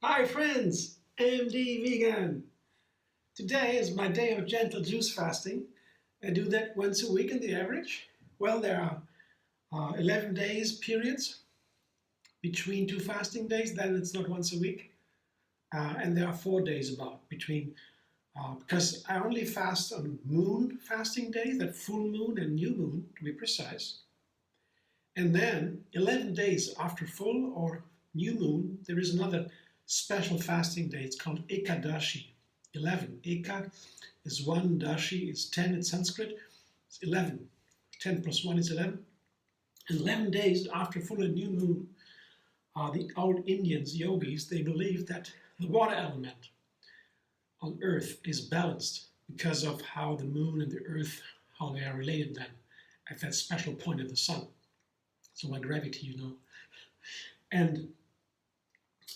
Hi friends, MD Vegan. Today is my day of gentle juice fasting. I do that once a week in the average. Well, there are 11 days periods between two fasting days, then it's not once a week. And there are 4 days about between, because I only fast on moon fasting days, that full moon and new moon to be precise. And then 11 days after full or new moon, there is another special fasting day. It's called Ekadashi. 11. Eka is 1, Dashi is 10 in Sanskrit. It's 11. 10 plus 1 is 11. And 11 days after full and new moon, the old Indians, yogis, they believe that the water element on Earth is balanced because of how the moon and the Earth, how they are related then at that special point of the sun. So like gravity, you know. And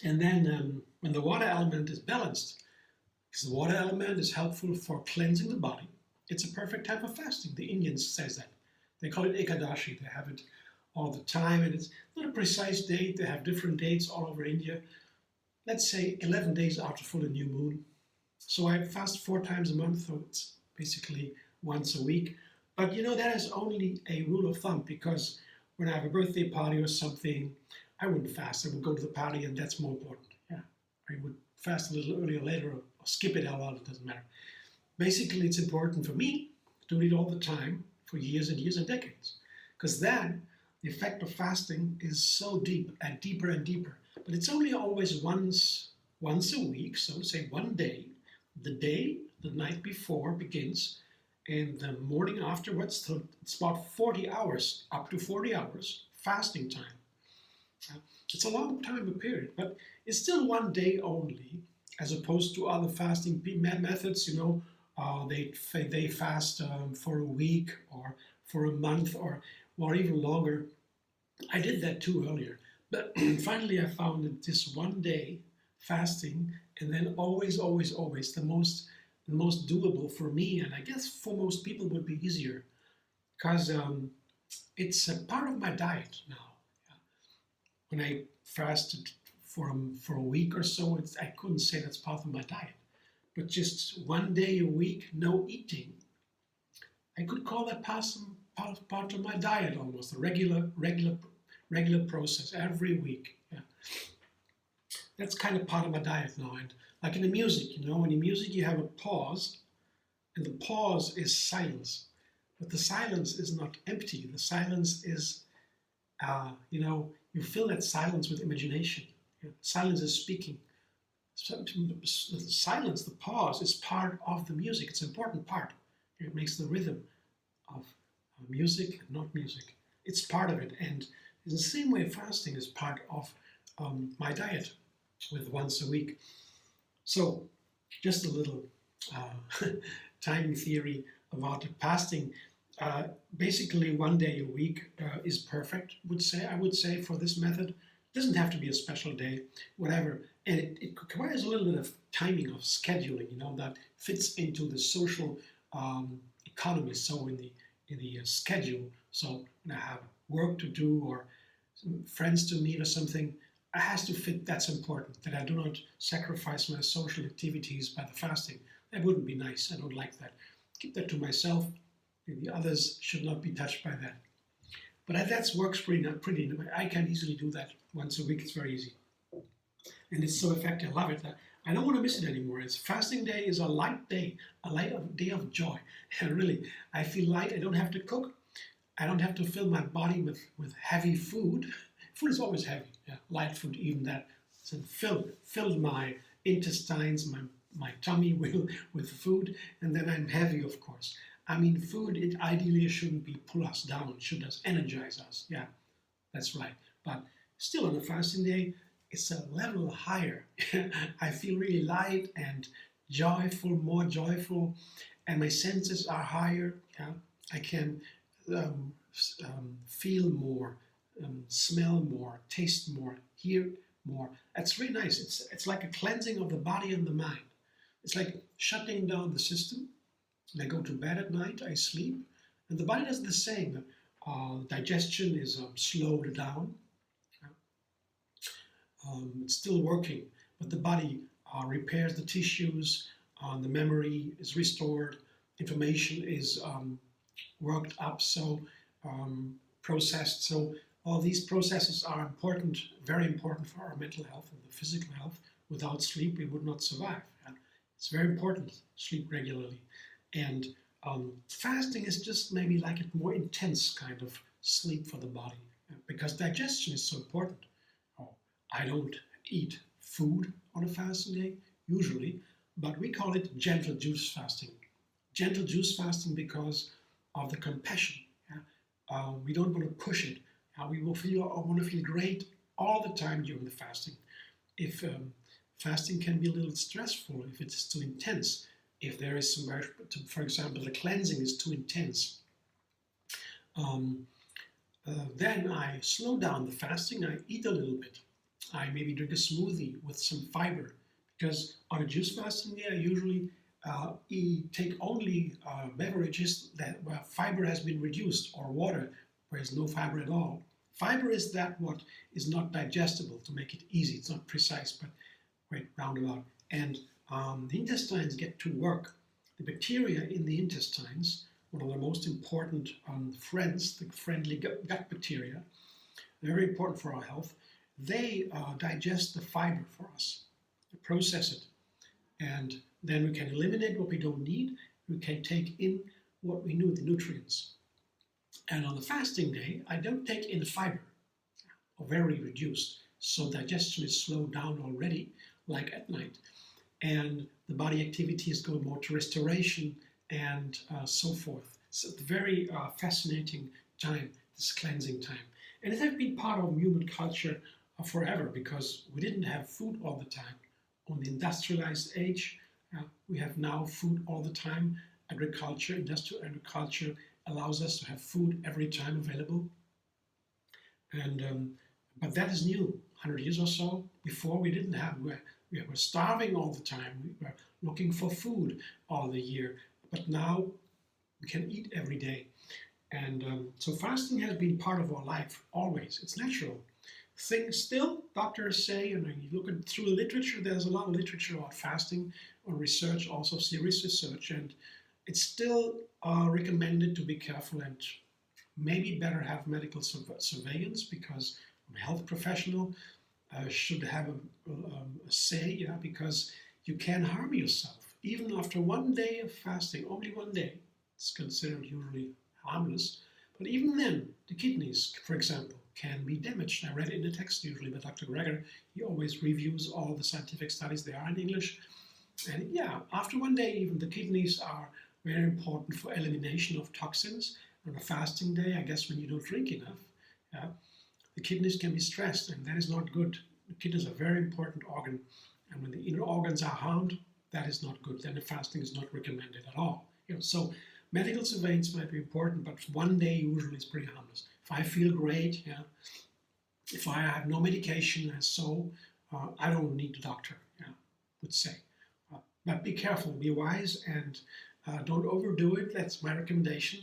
then when the water element is balanced, because the water element is helpful for cleansing the body, it's a perfect time for fasting. The Indians says that. They call it Ekadashi. They have it all the time, and it's not a precise date. They have different dates all over India. Let's say 11 days after full and new moon. So I fast 4 times a month, so it's basically once a week. But you know, that is only a rule of thumb, because when I have a birthday party or something, I wouldn't fast. I would go to the party, and that's more important. Yeah, I would fast a little earlier or later, or skip it out. It doesn't matter. Basically, it's important for me to do it all the time for years and years and decades, because then the effect of fasting is so deep and deeper and deeper. But it's only always once a week. So say one day, the night before begins, and the morning afterwards. So it's about 40 hours, up to 40 hours fasting time. It's a long time a period, but it's still one day only, as opposed to other fasting methods. You know, they fast for a week or for a month or even longer. I did that too earlier, but finally I found that this one day fasting, and then always the most doable for me, and I guess for most people would be easier, because it's a part of my diet now. When I fasted for a week or so, I couldn't say that's part of my diet. But just one day a week, no eating, I could call that part of my diet almost, a regular process every week. Yeah. That's kind of part of my diet now. And like in the music, you know, in the music you have a pause, and the pause is silence. But the silence is not empty. The silence is, you know, you fill that silence with imagination. Yeah. Silence is speaking. So, the silence, the pause, is part of the music. It's an important part. It makes the rhythm of music and not music. It's part of it. And in the same way, fasting is part of my diet, with once a week. So just a little timing theory about the fasting. Basically, one day a week is perfect, I would say, for this method. It doesn't have to be a special day, whatever. And it requires a little bit of timing, of scheduling, you know, that fits into the social economy. So in the schedule, so when I have work to do or some friends to meet or something, it has to fit. That's important, that I do not sacrifice my social activities by the fasting. That wouldn't be nice. I don't like that. Keep that to myself. The others should not be touched by that. But that works pretty. I can easily do that once a week. It's very easy. And it's so effective. I love it. I don't want to miss it anymore. Fasting day is a light day, day of joy. And really, I feel light. I don't have to cook. I don't have to fill my body with heavy food. Food is always heavy. Yeah, light food, even that. So filled my intestines, my tummy with food, and then I'm heavy, of course. I mean, food, it ideally shouldn't pull us down. It should energize us. Yeah, that's right. But still, on a fasting day, it's a level higher. I feel really light and joyful, more joyful, and my senses are higher. Yeah, I can feel more, smell more, taste more, hear more. That's really nice. It's like a cleansing of the body and the mind. It's like shutting down the system. And I go to bed at night, I sleep, and the body does the same. Digestion is slowed down. It's still working, but the body repairs the tissues, the memory is restored, information is worked up, so processed. So all these processes are important, very important for our mental health and the physical health. Without sleep, we would not survive. It's very important, sleep regularly. And fasting is just maybe like a more intense kind of sleep for the body because digestion is so important. I don't eat food on a fasting day, usually, but we call it gentle juice fasting. Gentle juice fasting because of the compassion. We don't want to push it. We will want to feel great all the time during the fasting. If fasting can be a little stressful, if it's too intense, if there is some, for example, the cleansing is too intense, then I slow down the fasting, I eat a little bit. I maybe drink a smoothie with some fiber, because on a juice fasting day I usually take only beverages where fiber has been reduced, or water where there's no fiber at all. Fiber is that what is not digestible, to make it easy. It's not precise, but quite roundabout. And the intestines get to work. The bacteria in the intestines, one of the most important friends, the friendly gut bacteria, they're very important for our health. They digest the fiber for us, process it, and then we can eliminate what we don't need. We can take in what we need, the nutrients. And on the fasting day, I don't take in fiber, or very reduced, so digestion is slowed down already, like at night, and the body activities go more to restoration and so forth. So it's a very fascinating time, this cleansing time, and it has been part of human culture forever, because we didn't have food all the time. On the industrialized age, we have now food all the time. Agriculture, industrial agriculture allows us to have food every time available. And but that is new. 100 years or so before, we didn't have. We were starving all the time. We were looking for food all the year. But now we can eat every day. And so fasting has been part of our life always. It's natural. Still, doctors say, and when you look through the literature, there's a lot of literature about fasting, on research, also serious research, and it's still recommended to be careful and maybe better have medical surveillance, because a health professional should have a say, because you can harm yourself. Even after 1 day of fasting, only 1 day, it's considered usually harmless, but even then, the kidneys, for example, can be damaged. I read it in the text usually by Dr. Greger. He always reviews all the scientific studies. They are in English. And yeah, after 1 day, even the kidneys are very important for elimination of toxins. On a fasting day, I guess when you don't drink enough, the kidneys can be stressed, and that is not good. The kidneys are a very important organ, and when the inner organs are harmed, that is not good. Then the fasting is not recommended at all. So medical surveillance might be important, but 1 day usually is pretty harmless. If I feel great, if I have no medication, I don't need the doctor, would say. But be careful, be wise, and don't overdo it. That's my recommendation.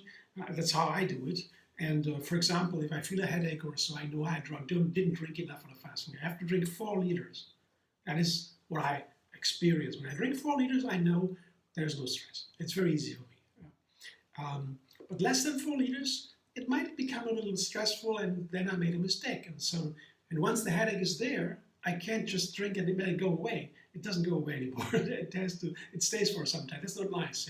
That's how I do it. And for example, if I feel a headache or so, I know I didn't drink enough on a fasting. I have to drink 4 liters. That is what I experience. When I drink 4 liters, I know there's no stress. It's very easy for me. But less than 4 liters, it might become a little stressful, and then I made a mistake. And once the headache is there, I can't just drink and let it go away. It doesn't go away anymore. It stays for some time. That's not nice,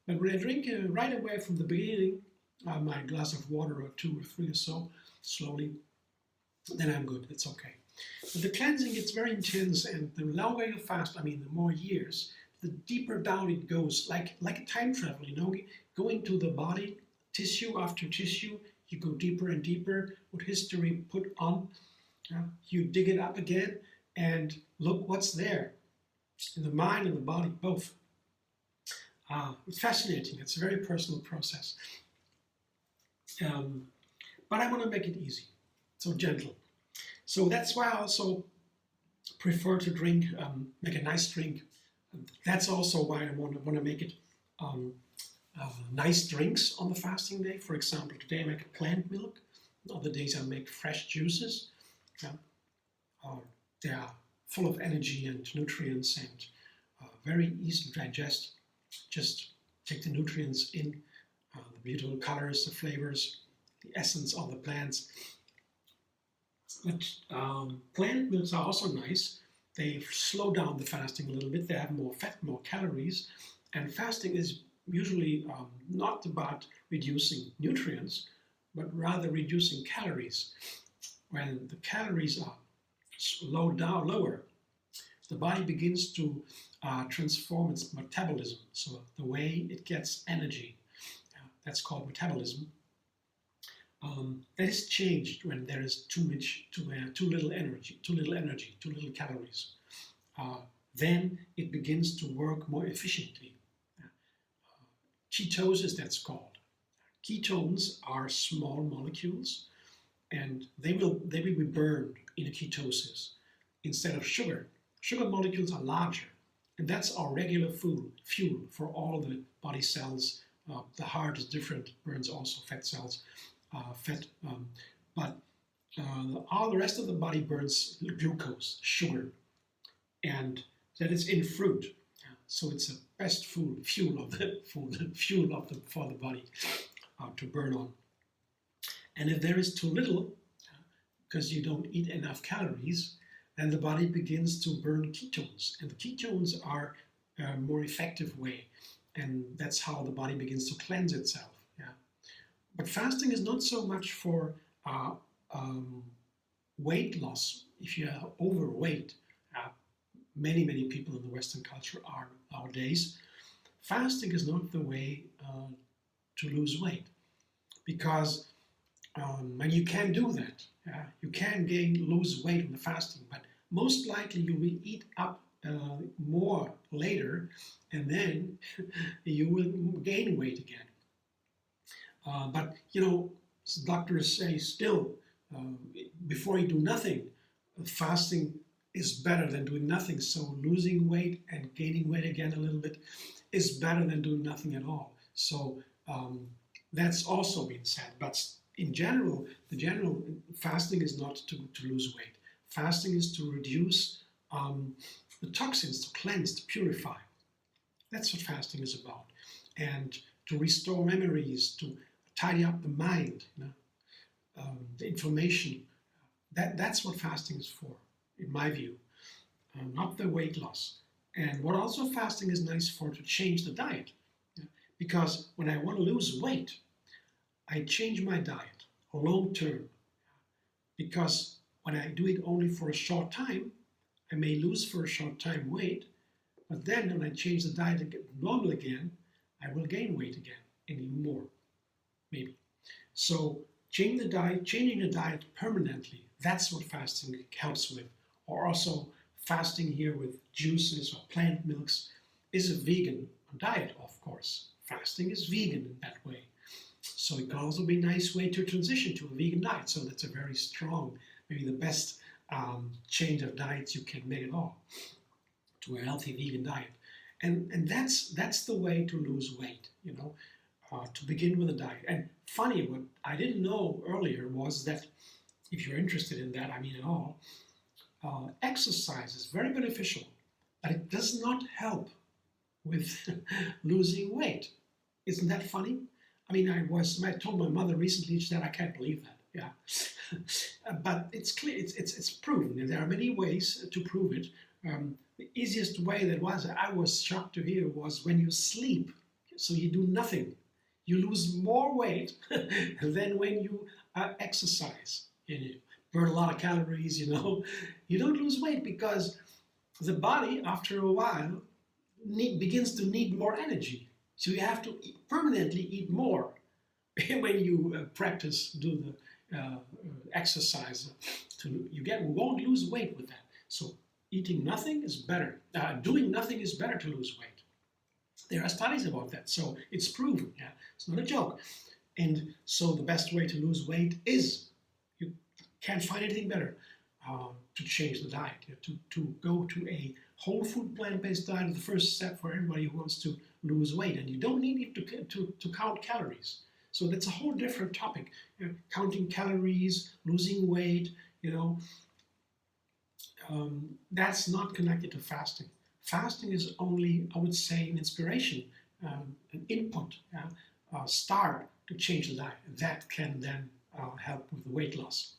But when I drink right away from the beginning, my glass of water or 2 or 3 or so, slowly, then I'm good. It's okay. But the cleansing, it's very intense, and the longer you fast, the more years, the deeper down it goes, like a time travel, going to the body, tissue after tissue, you go deeper and deeper, what history put on, you dig it up again, and look what's there, in the mind and the body, both. It's fascinating. It's a very personal process. But I want to make it easy, so gentle. So that's why I also prefer to drink, make a nice drink. That's also why I want to make it nice drinks on the fasting day. For example, today I make plant milk. Other days I make fresh juices. Yeah. They are full of energy and nutrients and very easy to digest. Just take the nutrients in, the beautiful colors, the flavors, the essence of the plants. But plant milks are also nice. They slow down the fasting a little bit. They have more fat, more calories. And fasting is usually not about reducing nutrients, but rather reducing calories. When the calories are lower, the body begins to transform its metabolism. So the way it gets energy, that's called metabolism. That is changed when there is too little energy, too little calories. Then it begins to work more efficiently. Ketosis, that's called. Ketones are small molecules, and they will be burned in a ketosis instead of sugar. Sugar molecules are larger, and that's our regular fuel for all the body cells. The heart is different, burns also fat cells. But all the rest of the body burns glucose, sugar, and that is in fruit. So it's the best fuel for the body to burn on. And if there is too little, because you don't eat enough calories, then the body begins to burn ketones, and the ketones are a more effective way, and that's how the body begins to cleanse itself. But fasting is not so much for weight loss. If you are overweight, many people in the Western culture are nowadays, fasting is not the way to lose weight, because and you can do that. You can lose weight in the fasting, but most likely you will eat up more later, and then you will gain weight again. But doctors say still, before you do nothing, fasting is better than doing nothing. So losing weight and gaining weight again a little bit is better than doing nothing at all. So that's also been said. But in general, the general fasting is not to lose weight. Fasting is to reduce the toxins, to cleanse, to purify. That's what fasting is about. And to restore memories, to tidy up the mind, the inflammation. That's what fasting is for, in my view, not the weight loss. And what also fasting is nice for, to change the diet. Because when I want to lose weight, I change my diet long term. Because when I do it only for a short time, I may lose for a short time weight, but then when I change the diet and get normal again, I will gain weight again, and even more, maybe. So changing the diet permanently, that's what fasting helps with. Or also fasting here with juices or plant milks is a vegan diet, of course. Fasting is vegan in that way. So it can also be a nice way to transition to a vegan diet. So that's a very strong, maybe the best change of diets you can make at all, to a healthy vegan diet. And that's the way to lose weight, to begin with a diet. And funny, what I didn't know earlier was that, if you're interested in that, at all, exercise is very beneficial, but it does not help with losing weight. Isn't that funny? I told my mother recently, she said, I can't believe that. Yeah. But it's clear, it's proven, and there are many ways to prove it. The easiest way I was shocked to hear was when you sleep, so you do nothing. You lose more weight than when you exercise. You burn a lot of calories, You don't lose weight because the body, after a while, begins to need more energy. So you have to permanently eat more when you do the exercise. You won't lose weight with that. So eating nothing is better. Doing nothing is better to lose weight. There are studies about that, so it's proven. Yeah, it's not a joke. And so the best way to lose weight is, you can't find anything better, to change the diet, to go to a whole food plant-based diet. The first step for everybody who wants to lose weight, and you don't need it to count calories. So that's a whole different topic. Counting calories, losing weight, that's not connected to fasting. Fasting is only, I would say, an inspiration, an input, a start to change the diet. That can then help with the weight loss.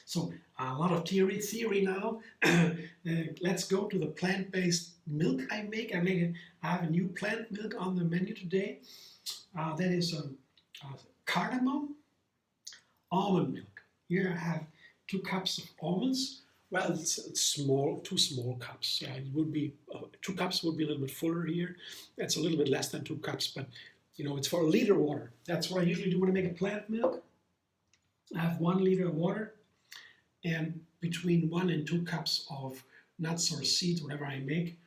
So a lot of theory now. Let's go to the plant-based milk I make. I have a new plant milk on the menu today. That is cardamom almond milk. Here I have 2 cups of almonds. Well, it's small, 2 small cups. It would be 2 cups would be a little bit fuller here. That's a little bit less than 2 cups, but it's for a liter of water. That's what I usually do when I make a plant milk. I have 1 liter of water, and between 1 and 2 cups of nuts or seeds, whatever I make.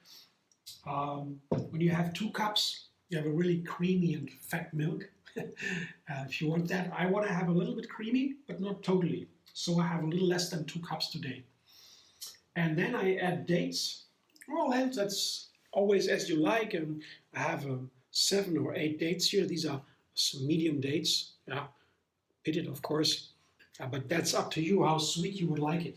When you have 2 cups, you have a really creamy and fat milk. If you want that, I want to have a little bit creamy, but not totally. So I have a little less than 2 cups today. And then I add dates. Well, that's always as you like. And I have 7 or 8 dates here. These are some medium dates. Yeah, pitted, of course. But that's up to you how sweet you would like it.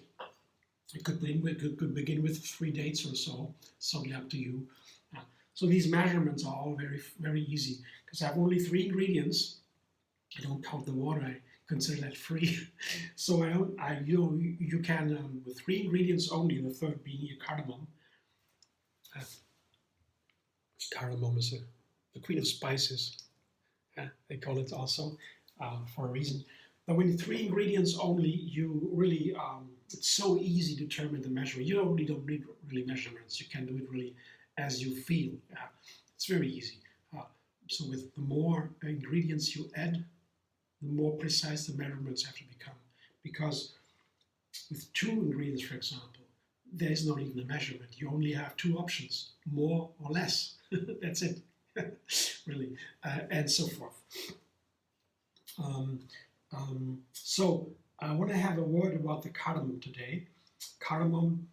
You could begin with 3 dates or so. Solely up to you. So these measurements are all very, very easy because I have only 3 ingredients. I don't count the water. I consider that free. So you can with 3 ingredients only. The third being cardamom. Cardamom is the queen of spices. They call it also for a reason. But when 3 ingredients only, you really it's so easy to determine the measurement. You don't need really measurements. You can do it really as you feel. It's very easy. So with the more ingredients you add, the more precise the measurements have to become. Because with 2 ingredients, for example, there is not even a measurement. You only have 2 options, more or less. That's it, really, and so forth. So I want to have a word about the cardamom today. Cardamom,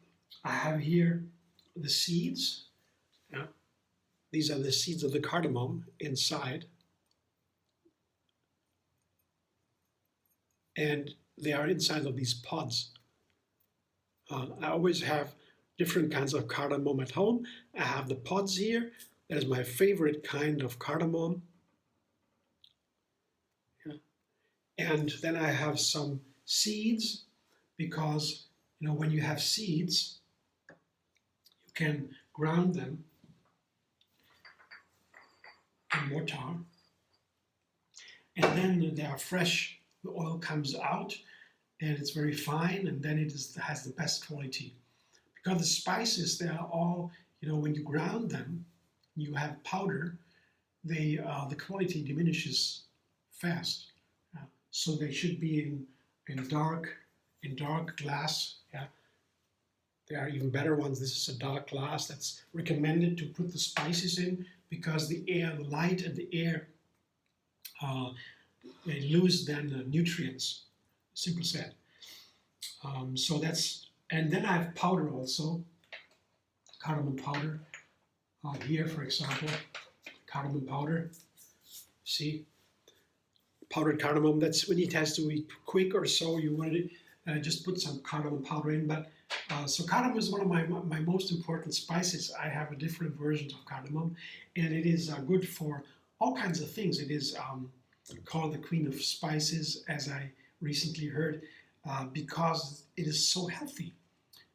I have here the seeds. These are the seeds of the cardamom inside. And they are inside of these pods. I always have different kinds of cardamom at home. I have the pods here. That is my favorite kind of cardamom. And then I have some seeds because, when you have seeds, you can ground them in mortar. And then they are fresh. The oil comes out and it's very fine, and then it has the best quality. Because the spices, they are all, when you ground them, you have powder, the quality diminishes fast. So they should be in dark glass. Yeah, there are even better ones. This is a dark glass. That's recommended to put the spices in because the light and the air, they lose then nutrients. Simple said. So that's, and then I have powder also, cardamom powder. Here, for example, cardamom powder. See. Powdered cardamom, that's when it has to be quick or so, you want to just put some cardamom powder in. But so cardamom is one of my most important spices. I have a different version of cardamom, and it is good for all kinds of things. It is called the queen of spices, as I recently heard, because it is so healthy.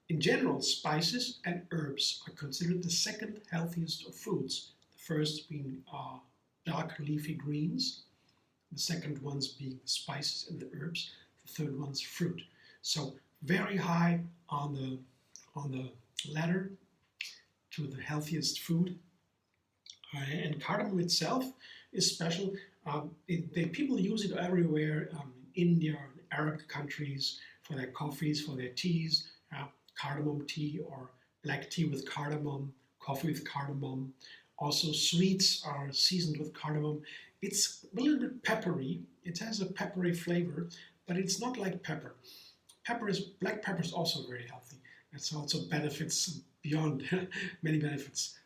In general, spices and herbs are considered the 2nd healthiest of foods. The first being dark leafy greens. The second ones being the spices and the herbs. The third one's fruit. So very high on the ladder to the healthiest food. And cardamom itself is special. People use it everywhere. India, Arab countries, for their coffees, for their teas. Cardamom tea or black tea with cardamom, coffee with cardamom. Also sweets are seasoned with cardamom. It's a little bit peppery. It has a peppery flavor, but it's not like pepper. Black pepper is also very healthy. It's also benefits beyond many benefits.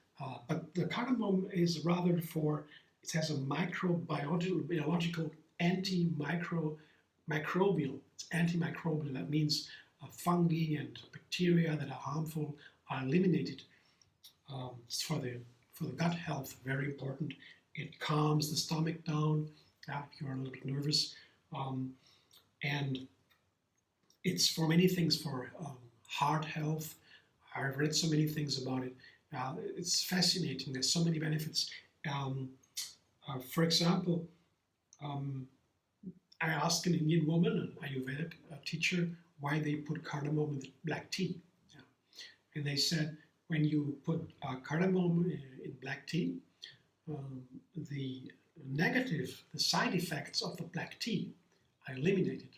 But the cardamom is rather for, it has a biological microbial. It's antimicrobial. That means fungi and bacteria that are harmful are eliminated. It's for the gut health, very important. It calms the stomach down if you're a little bit nervous. And it's for many things, for heart health. I've read so many things about it. It's fascinating. There's so many benefits. For example, I asked an Indian woman, an Ayurvedic teacher, why they put cardamom in black tea. Yeah. And they said, when you put cardamom in black tea, the side effects of the black tea are eliminated.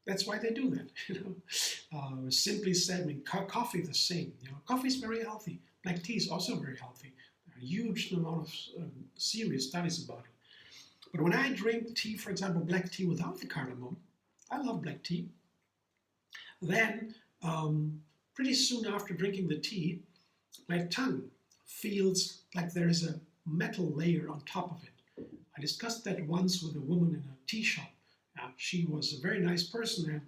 That's why they do that. Simply said, I mean, coffee the same. Coffee is very healthy. Black tea is also very healthy. There are a huge amount of serious studies about it. But when I drink tea, for example, black tea without the cardamom, I love black tea. Then, pretty soon after drinking the tea, my tongue feels like there is a metal layer on top of it. I discussed that once with a woman in a tea shop. She was a very nice person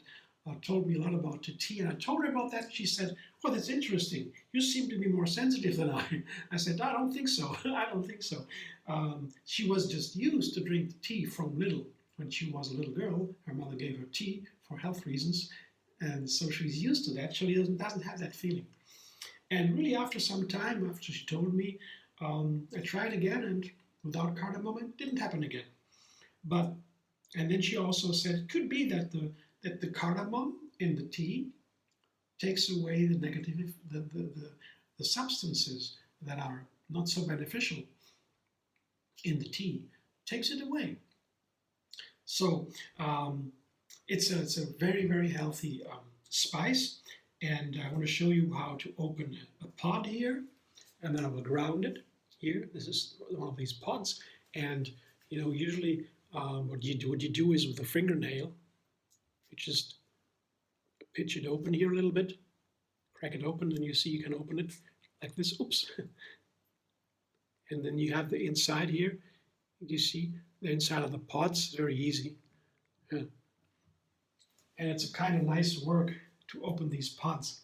and told me a lot about the tea. And I told her about that. She said, "Well, that's interesting. You seem to be more sensitive than I." I said, "I don't think so. I don't think so." She was just used to drink tea from little. When she was a little girl, her mother gave her tea for health reasons. And so she's used to that. She doesn't have that feeling. And really after some time, after she told me, I tried again, and without cardamom, it didn't happen again. And then she also said it could be that the cardamom in the tea takes away the negative, the substances that are not so beneficial in the tea, takes it away. So it's a very, very healthy spice, and I want to show you how to open a pod here, and then I will ground it here. This is one of these pods, and usually what you do is with a fingernail, you just pitch it open here a little bit, crack it open, and you see you can open it like this. Oops. And then you have the inside here. You see the inside of the pods, very easy. Yeah. And it's a kind of nice work to open these pods.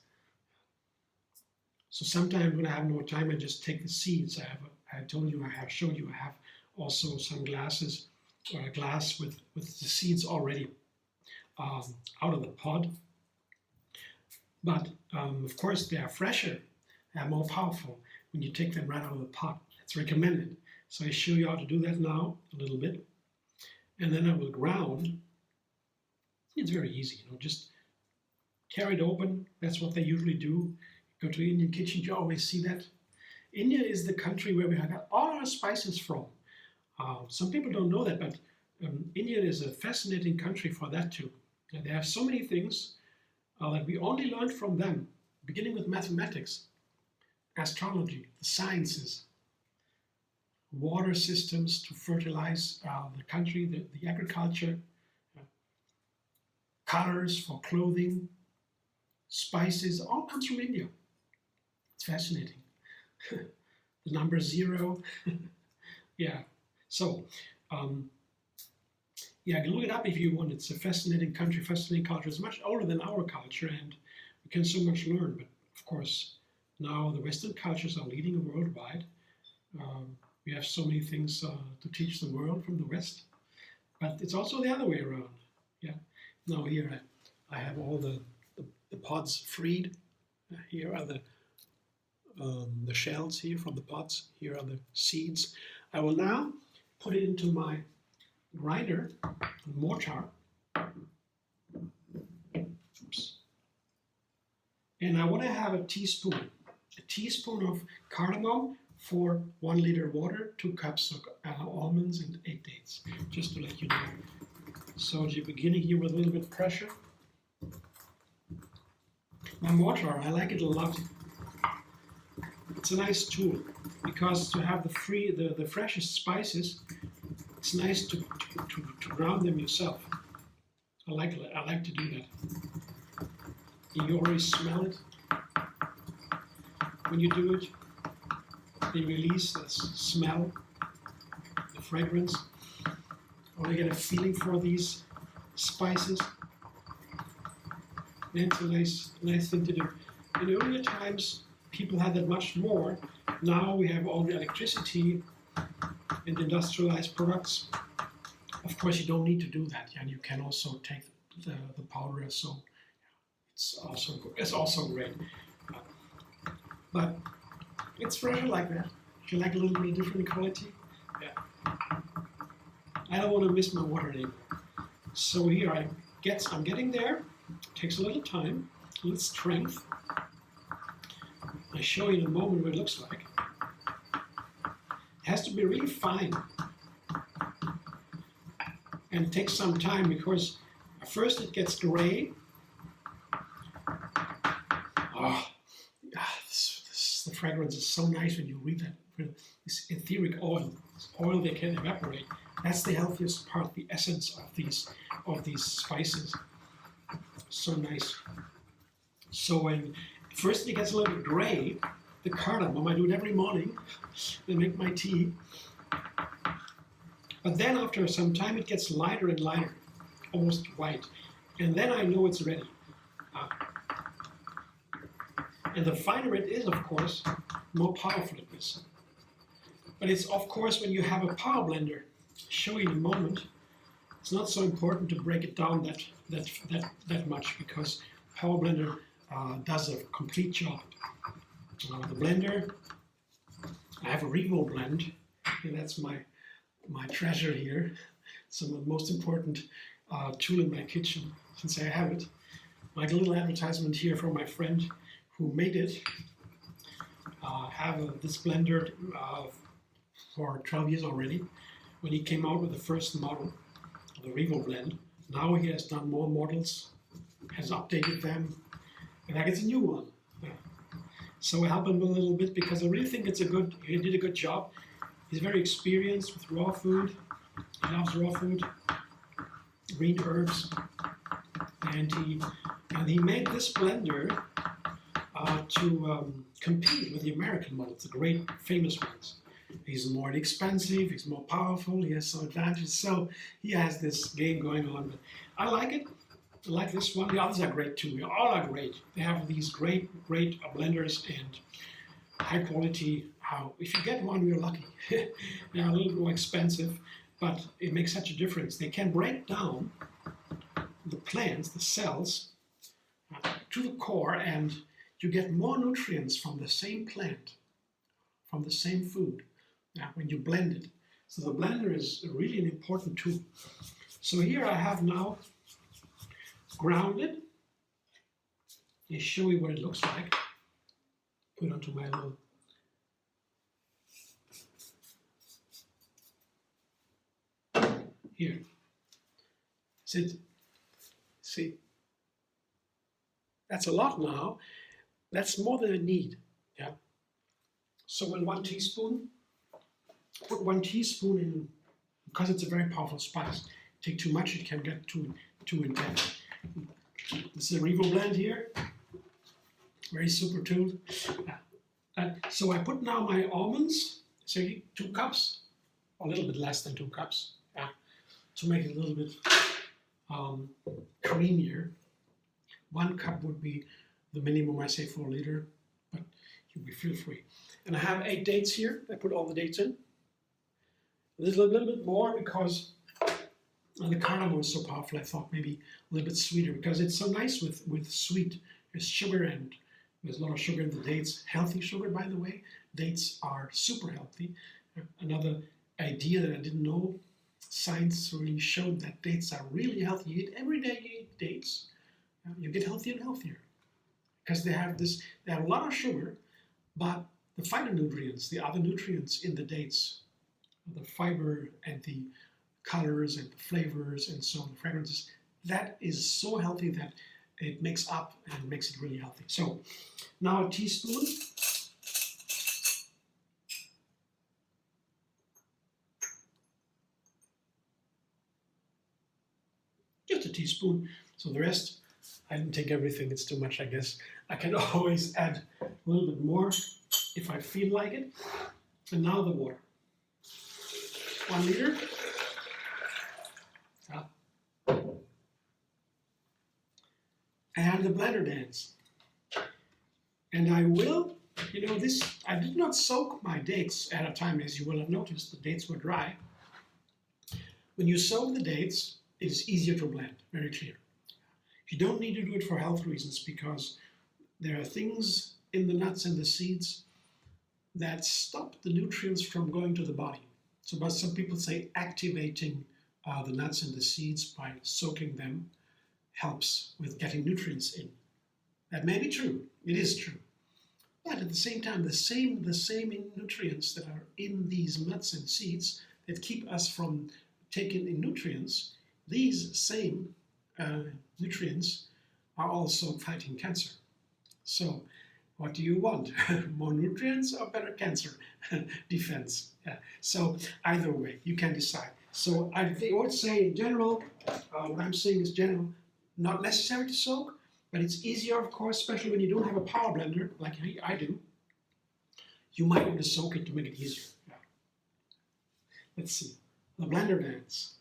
So sometimes when I have no time, I just take the seeds. I showed you I have also some glasses or a glass with the seeds already out of the pod. But of course they are fresher, they are more powerful when you take them right out of the pot. It's recommended. So I show you how to do that now a little bit. And then I will ground. It's very easy, just tear it open. That's what they usually do. Go to Indian kitchen, you always see that. India is the country where we have got all our spices from. Some people don't know that, but India is a fascinating country for that too. And they have so many things that we only learned from them, beginning with mathematics, astrology, the sciences, water systems to fertilize the country, the agriculture, colors for clothing, spices, all comes from India. It's fascinating. The number 0. Yeah. So, look it up if you want. It's a fascinating country, fascinating culture. It's much older than our culture, and we can so much learn. But of course, now the Western cultures are leading worldwide. We have so many things to teach the world from the West. But it's also the other way around. Yeah. Now here I have all the pods freed. Here are the shells here from the pods. Here are the seeds. I will now put it into my grinder, mortar. Oops. And I want to have a teaspoon of cardamom for 1 liter water, 2 cups of almonds and 8 dates, just to let you know. So you're beginning here with a little bit of pressure. My mortar, I like it a lot. It's a nice tool because to have the freshest spices, it's nice to ground them yourself. I like to do that. You already smell it when you do it. They release the smell, the fragrance. Or they get a feeling for these spices. And it's a nice thing to do. In earlier times, people had that much more. Now we have all the electricity and industrialized products. Of course, you don't need to do that, and you can also take the powder. So it's also great. But it's fresh like that. If you like a little bit different quality, yeah. I don't want to miss my water anymore. So here I'm getting there. It takes a little time, a little strength. I'll show you in a moment what it looks like. It has to be really fine. And it takes some time because first it gets gray. The fragrance is so nice when you read that. This etheric oil, this oil they can evaporate. That's the healthiest part, the essence of these spices. So nice. So when first it gets a little bit gray, the cardamom, I do it every morning. I make my tea. But then after some time it gets lighter and lighter, almost white. And then I know it's ready. And the finer it is, of course, more powerful it is. But it's, of course, when you have a power blender, I'll show you in a moment, it's not so important to break it down that much because power blender does a complete job. The blender, I have a Revoblend, and that's my treasure here. It's the most important tool in my kitchen since I have it. Like a little advertisement here from my friend who made it. Have this blender for 12 years already. When he came out with the first model, the Revoblend, now he has done more models, has updated them, and I get a new one. So I help him a little bit because I really think he did a good job. He's very experienced with raw food. He loves raw food, green herbs, and he made this blender to compete with the American models, the great famous ones. He's more expensive, he's more powerful, he has some advantages, so he has this game going on. But I like it. I like this one. The others are great too. They all are great. They have these great blenders and high quality. If you get one, you're lucky. They're a little more expensive, but it makes such a difference. They can break down the plants, the cells, to the core, and you get more nutrients from the same plant, from the same food, when you blend it. So the blender is really an important tool. So here I have now grounded. I'll show you what it looks like. Put it onto my little here. See, that's a lot now. That's more than I need. Yeah. So in 1 teaspoon, put 1 teaspoon in, because it's a very powerful spice. Take too much, it can get too intense. This is a Revoblend here. Very super tool. So I put now my almonds, so 2 cups, a little bit less than 2 cups, to make it a little bit creamier. 1 cup would be the minimum, I say, for a liter, but you feel free. And I have 8 dates here. I put all the dates in. A little bit more because the cardamom is so powerful. I thought maybe a little bit sweeter because it's so nice with sweet. There's sugar and there's a lot of sugar in the dates. Healthy sugar, by the way. Dates are super healthy. Another idea that I didn't know, science really showed that dates are really healthy. You eat every day, you eat dates. You get healthier and healthier because they have a lot of sugar, but the phytonutrients, the other nutrients in the dates, the fiber and the colors and the flavors and so on, the fragrances, that is so healthy that it makes up and makes it really healthy. So now a teaspoon. Just a teaspoon. So the rest, I didn't take everything, it's too much, I guess. I can always add a little bit more if I feel like it. And now the water. 1 liter. And the blender dance. And I will, I did not soak my dates at a time, as you will have noticed, the dates were dry. When you soak the dates, it is easier to blend, very clear. You don't need to do it for health reasons because there are things in the nuts and the seeds that stop the nutrients from going to the body. So, but some people say activating the nuts and the seeds by soaking them helps with getting nutrients in. That may be true. It is true. But at the same time, the same nutrients that are in these nuts and seeds that keep us from taking in nutrients, these same nutrients are also fighting cancer. So what do you want? More nutrients or better cancer defense? Yeah. So either way, you can decide. So I would say in general, what I'm saying is general, not necessary to soak, but it's easier, of course, especially when you don't have a power blender like I do. You might want to soak it to make it easier. Yeah. Let's see. The blender dance.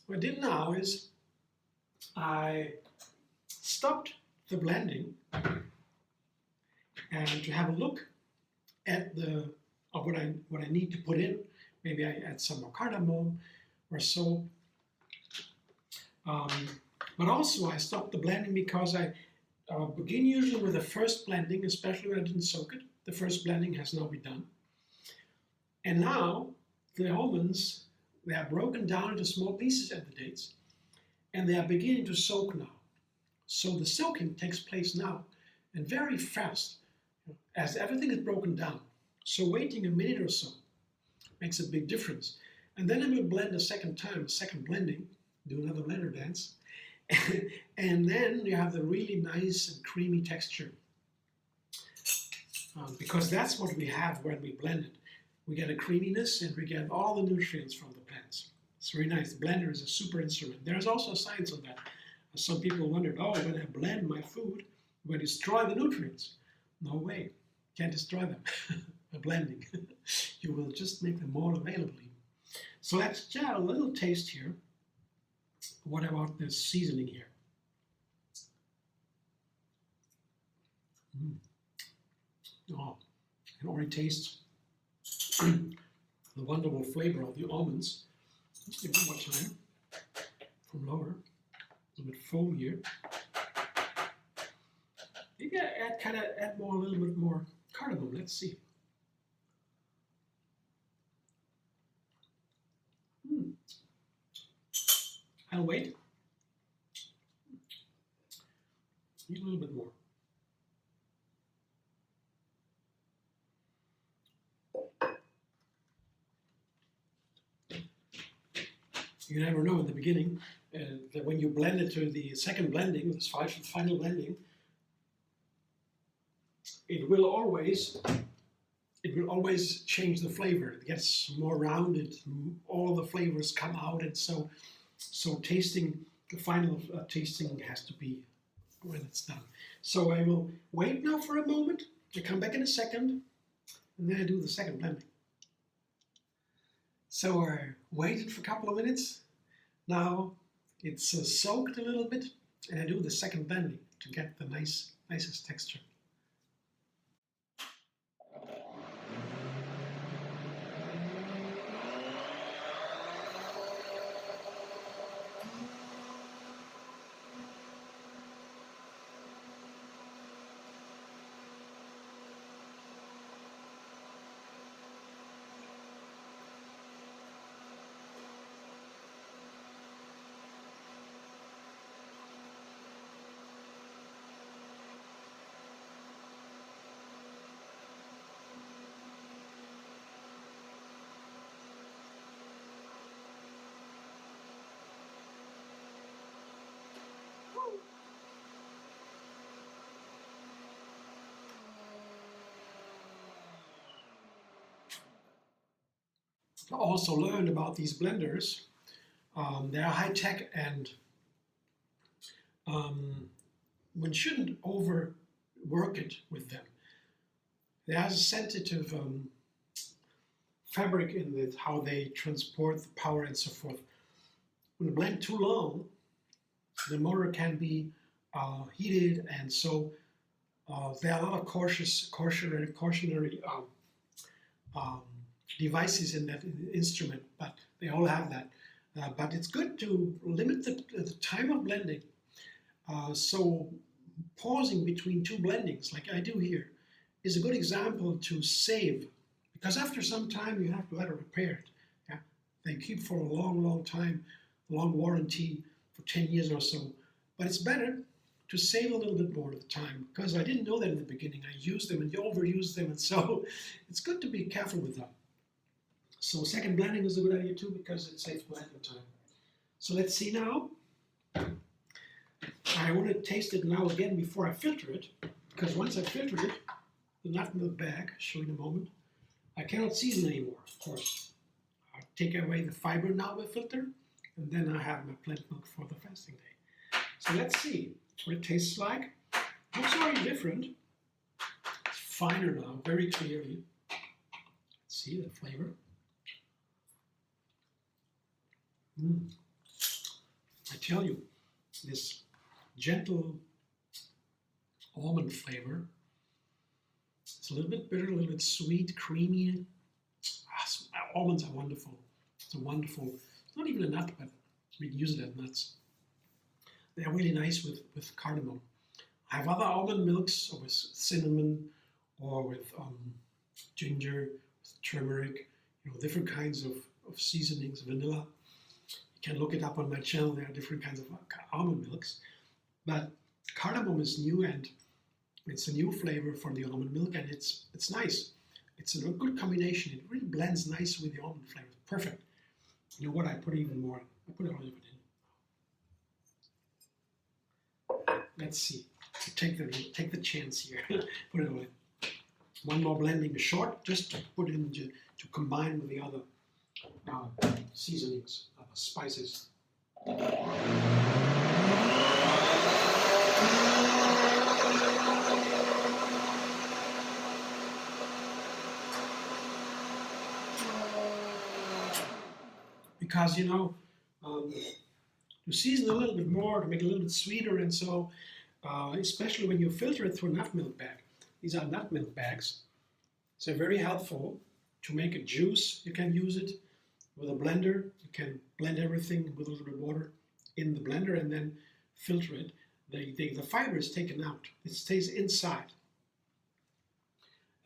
What I did now is I stopped the blending and to have a look at what I need to put in. Maybe I add some more cardamom or so. But also I stopped the blending because I begin usually with the first blending, especially when I didn't soak it. The first blending has now been done. And now the almonds, they are broken down into small pieces at the dates, and they are beginning to soak now. So the soaking takes place now, and very fast, as everything is broken down. So waiting a minute or so makes a big difference. And then I will blend a second time, a second blending, do another blender dance, and then you have the really nice and creamy texture. Because that's what we have when we blend it. We get a creaminess and we get all the nutrients from the plants. It's very nice. The blender is a super instrument. There's also science on that. Some people wondered, oh, when I blend my food, will I destroy the nutrients? No way. Can't destroy them by blending. You will just make them more available. So let's just a little taste here. What about the seasoning here? Oh, I can already taste the wonderful flavor of the almonds. Let's give it one more time. From lower, a little bit foamier. Maybe I add a little bit more cardamom. Let's see. I'll wait. Need a little bit more. You never know in the beginning that when you blend it to the second blending, this final blending, it will always change the flavor. It gets more rounded. All the flavors come out, and so tasting, the final tasting has to be when it's done. So I will wait now for a moment. I come back in a second, and then I do the second blending. So I waited for a couple of minutes. Now it's soaked a little bit, and I do the second blending to get the nicest texture. also learned about these blenders. They are high tech, and one shouldn't overwork it with them. There's a sensitive fabric in it, how they transport the power and so forth. When you blend too long, the motor can be heated, and so there are a lot of cautionary devices in that instrument, but they all have that. But it's good to limit the time of blending. So pausing between two blendings, like I do here, is a good example to save, because after some time you have to let it repair it. Yeah? They keep for a long time, long warranty for 10 years or so. But it's better to save a little bit more of the time, because I didn't know that in the beginning. I used them and overused them, and so it's good to be careful with them. So second blending is a good idea too, because it saves blending time. So let's see now. I want to taste it now again before I filter it, because once I filter it, the nutmilk bag, I'll show you in a moment, I cannot season anymore, of course. I'll take away the fiber now with filter, and then I have my plant milk for the fasting day. So let's see what it tastes like. It looks already different. It's finer now, very clearly. Let's see the flavor. I tell you, this gentle almond flavor. It's a little bit bitter, a little bit sweet, creamy. Almonds are wonderful. It's a wonderful, it's not even a nut, but we can use it as nuts. They're really nice with cardamom. I have other almond milks with cinnamon or with ginger, with turmeric, different kinds of seasonings, vanilla. You can look it up on my channel. There are different kinds of almond milks. But cardamom is new, and it's a new flavor for the almond milk, and it's nice. It's a good combination. It really blends nice with the almond flavor. Perfect. You know what? I put even more. I put a little bit in. Let's see. Take the chance here. Put it away. One more blending, short, just to put in to combine with the other seasonings, spices. Because to season a little bit more, to make it a little bit sweeter, and so especially when you filter it through a nutmilk bag. These are nutmilk bags. So they're very helpful to make a juice. You can use it with a blender. You can blend everything with a little bit of water in the blender and then filter it. The fiber is taken out. It stays inside.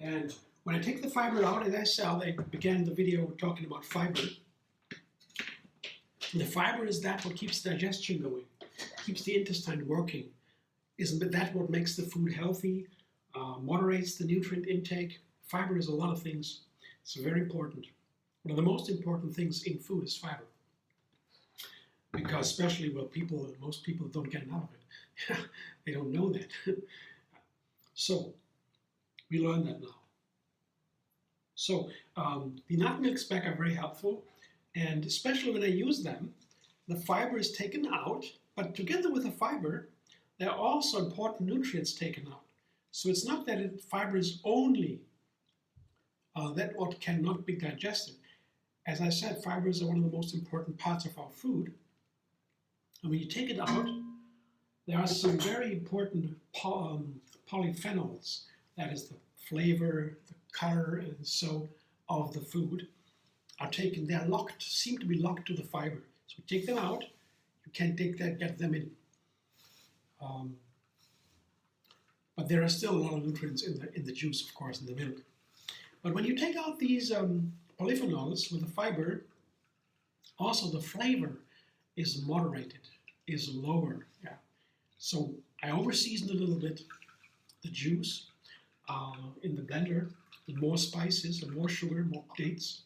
And when I take the fiber out, as I began the video talking about fiber. The fiber is what keeps digestion going, keeps the intestine working. Isn't that what makes the food healthy, moderates the nutrient intake? Fiber is a lot of things. It's very important. One of the most important things in food is fiber. Because especially most people don't get enough of it. They don't know that. So, we learn that now. So, the nut milks back are very helpful. And especially when I use them, the fiber is taken out, but together with the fiber, there are also important nutrients taken out. So it's not that fiber is only that what cannot be digested. As I said, fibers are one of the most important parts of our food. And when you take it out, there are some very important polyphenols. That is the flavor, the color, and so of the food. Are taken, they are locked, seem to be locked to the fiber. So we take them out, you can't get them in. But there are still a lot of nutrients in the juice, of course, in the milk. But when you take out these polyphenols with the fiber, also the flavor is moderated, is lower. Yeah. So I over-seasoned a little bit the juice in the blender with more spices and more sugar, more dates.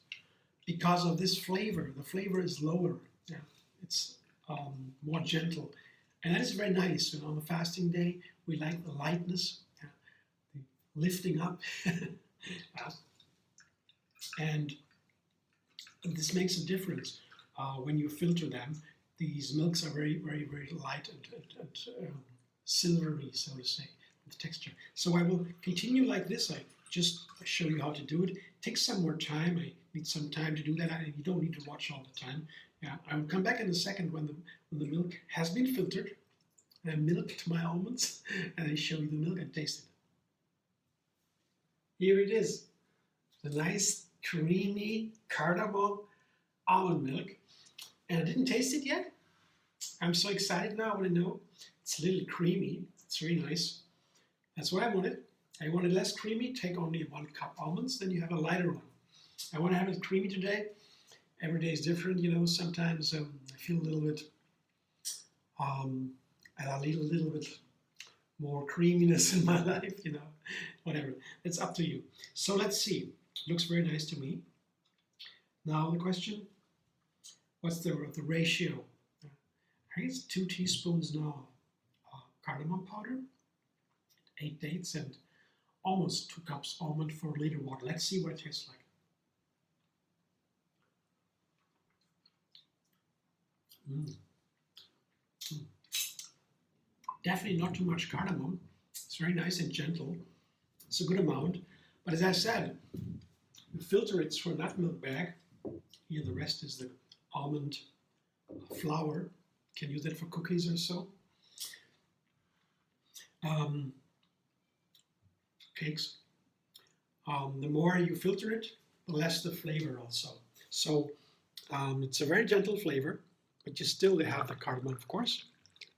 Because of this flavor, the flavor is lower. Yeah, it's more gentle, and that is very nice. On the fasting day, we like the lightness, the lifting up, and And this makes a difference when you filter them. These milks are very, very, very light and silvery, so to say, with texture. So I will continue like this. I just show you how to do it. It takes some more time. I need some time to do that. You don't need to watch all the time. Yeah, I will come back in a second when the milk has been filtered. I milked my almonds, and I show you the milk and taste it. Here it is, the nice creamy cardamom almond milk. And I didn't taste it yet. I'm so excited now. I want to know. It's a little creamy. It's very nice. That's what I wanted. I wanted less creamy. Take only 1 cup almonds, then you have a lighter one. I want to have it creamy today. Every day is different, you know. Sometimes I feel a little bit, I need a little bit more creaminess in my life, you know. Whatever. It's up to you. So let's see. Looks very nice to me. Now the question, what's the ratio? I think it's 2 teaspoons now cardamom powder, 8 dates, and almost 2 cups almond for a liter water. Let's see what it tastes like. Definitely not too much cardamom. It's very nice and gentle. It's a good amount. But as I said, you filter it through a nutmilk bag. Here the rest is the almond flour. You can use that for cookies or so. Cakes. The more you filter it, the less the flavor also. So it's a very gentle flavor, but you still have the cardamom, of course,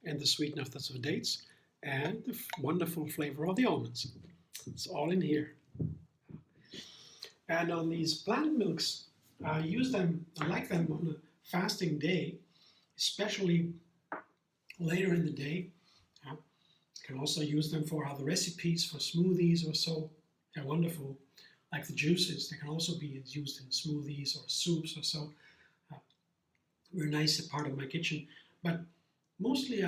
and the sweetness of the dates, and the wonderful flavor of the almonds. It's all in here. And on these plant milks, I like them on a fasting day, especially later in the day. You can also use them for other recipes, for smoothies or so. They're wonderful. Like the juices, they can also be used in smoothies or soups or so. Very nice part of my kitchen. But mostly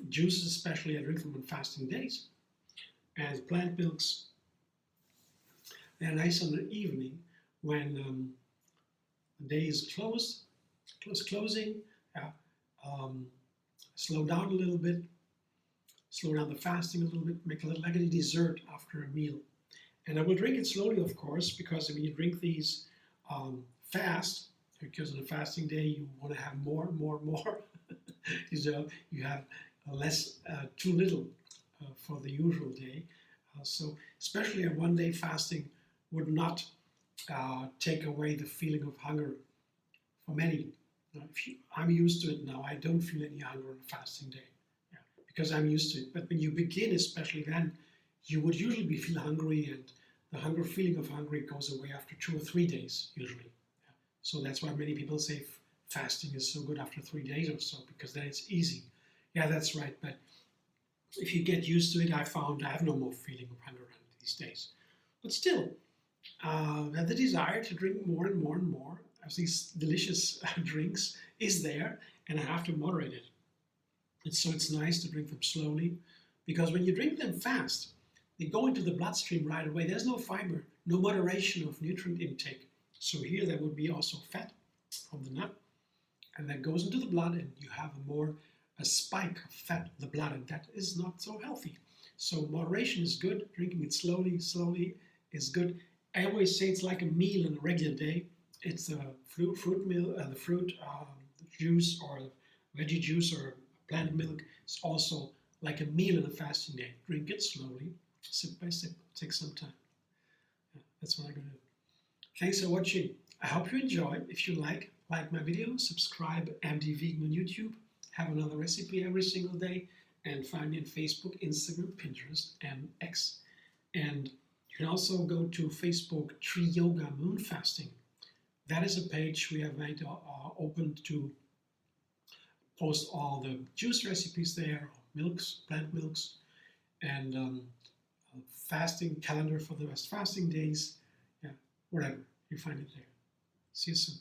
juices especially, I drink them on fasting days. And plant milks, they're nice on the evening when the day is closing. Slow down a little bit, slow down the fasting a little bit, make a little like a dessert after a meal. And I will drink it slowly, of course, because when you drink these fast, because on a fasting day you want to have more. So you have less, too little for the usual day. So especially a one-day fasting would not take away the feeling of hunger for many. I'm used to it now. I don't feel any hunger on a fasting day, because I'm used to it. But when you begin, especially then, you would usually feel hungry, and the feeling of hungry goes away after 2 or 3 days usually. So that's why many people say fasting is so good after 3 days or so, because then it's easy. Yeah, that's right. But if you get used to it, I found I have no more feeling of hunger these days. But still, the desire to drink more and more and more of these delicious drinks is there, and I have to moderate it. And so it's nice to drink them slowly, because when you drink them fast, they go into the bloodstream right away. There's no fiber, no moderation of nutrient intake. So here there would be also fat from the nut, and that goes into the blood, and you have a spike of fat in the blood, and that is not so healthy. So moderation is good. Drinking it slowly is good. I always say it's like a meal on a regular day. It's the fruit meal, the fruit juice or veggie juice or plant milk. It's also like a meal on a fasting day. Drink it slowly, sip by sip. Take some time. That's what I'm going to do. Thanks for watching. I hope you enjoy. If you like my video, subscribe MD Vegan on YouTube. Have another recipe every single day, and find me on Facebook, Instagram, Pinterest, and X. And you can also go to Facebook Tree Yoga Moon Fasting. That is a page we have made open to post all the juice recipes there, milks, plant milks, and fasting calendar for the best fasting days. Yeah, whatever. You find it there. See you soon.